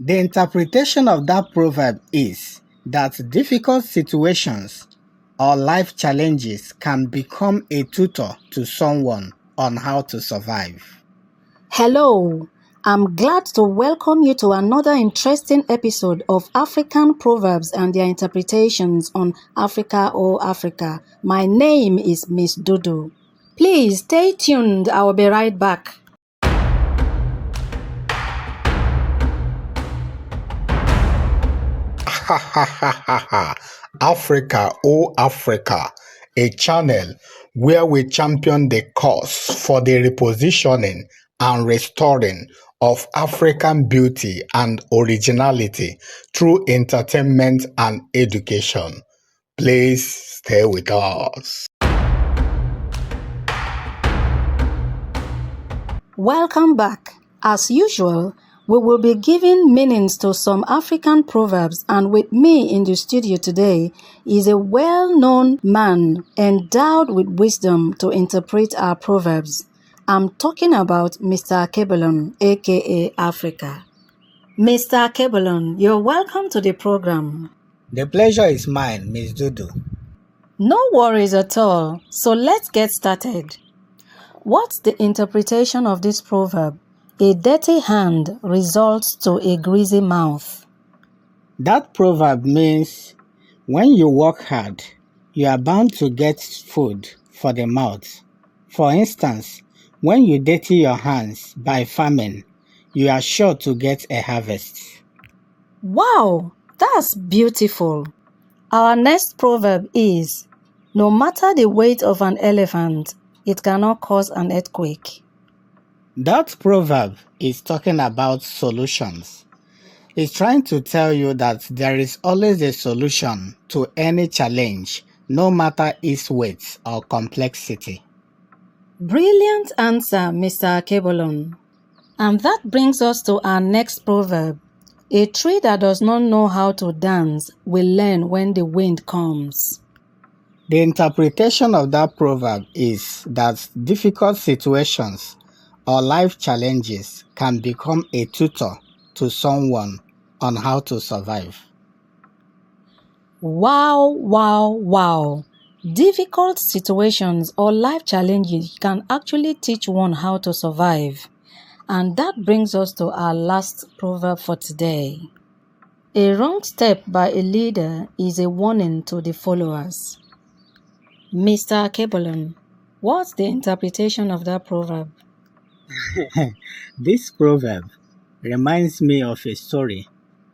The interpretation of that proverb is that difficult situations or life challenges can become a tutor to someone on how to survive. Hello, I'm glad to welcome you to another interesting episode of African Proverbs and their interpretations on Africa or Africa. My name is Miss Dudu. Please stay tuned, I will be right back. Africa, oh Africa, a channel where we champion the cause for the repositioning and restoring of African beauty and originality through entertainment and education. Please stay with us. Welcome back. As usual, we will be giving meanings to some African proverbs, and with me in the studio today is a well-known man endowed with wisdom to interpret our proverbs. I'm talking about Mr. Akebelon, aka Africa. Mr. Akebelon, you're welcome to the program. The pleasure is mine, Miss Dudu. No worries at all. So let's get started. What's the interpretation of this proverb? A dirty hand results to a greasy mouth. That proverb means when you work hard, you are bound to get food for the mouth. For instance, when you dirty your hands by farming, you are sure to get a harvest. Wow, that's beautiful. Our next proverb is, no matter the weight of an elephant, it cannot cause an earthquake. That proverb is talking about solutions. It's trying to tell you that there is always a solution to any challenge, no matter its weight or complexity. Brilliant answer, Mr. Akebelon. And that brings us to our next proverb. A tree that does not know how to dance will learn when the wind comes. The interpretation of that proverb is that difficult situations or life challenges can become a tutor to someone on how to survive. Wow, wow, wow. Difficult situations or life challenges can actually teach one how to survive. And that brings us to our last proverb for today. A wrong step by a leader is a warning to the followers. Mr. Akebelon, what's the interpretation of that proverb? This proverb reminds me of a story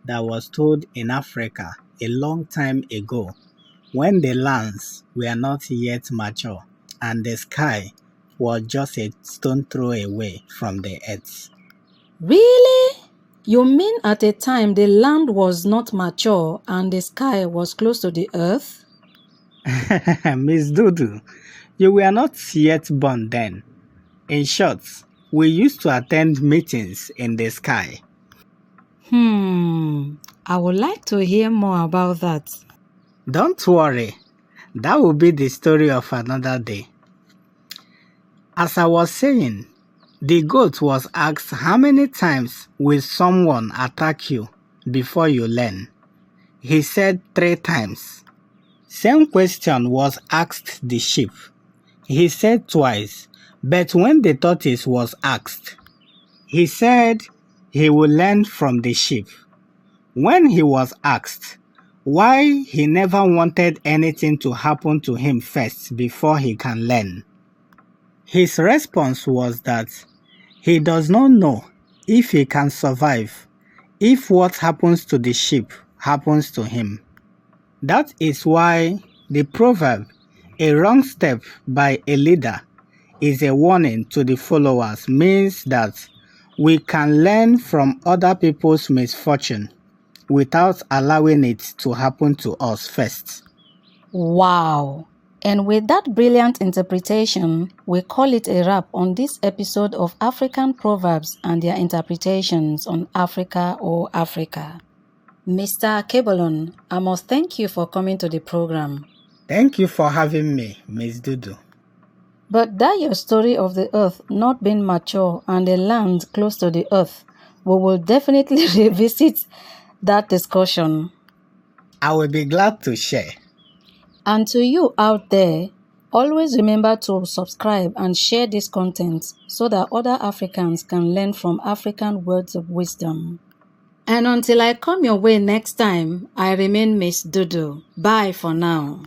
that was told in Africa a long time ago when the lands were not yet mature and the sky was just a stone throw away from the earth. Really? You mean at a time the land was not mature and the sky was close to the earth? Miss Dudu, you were not yet born then. In short, we used to attend meetings in the sky. I would like to hear more about that. Don't worry, that will be the story of another day. As I was saying, the goat was asked how many times will someone attack you before you learn. He said 3 times. Same question was asked the sheep. He said twice, but when the tortoise was asked, he said he would learn from the sheep. When he was asked why he never wanted anything to happen to him first before he can learn, his response was that he does not know if he can survive if what happens to the sheep happens to him. That is why the proverb, a wrong step by a leader is a warning to the followers, means that we can learn from other people's misfortune without allowing it to happen to us first. Wow! And with that brilliant interpretation, we call it a wrap on this episode of African Proverbs and their interpretations on Africa or Africa. Mr. Akebelon, I must thank you for coming to the program. Thank you for having me, Miss Dudu. But that your story of the earth not being mature and the land close to the earth we will definitely revisit that discussion. I will be glad to share. And to you out there, always remember to subscribe and share this content so that other Africans can learn from African words of wisdom. And until I come your way next time, I remain Miss Dudu. Bye for now.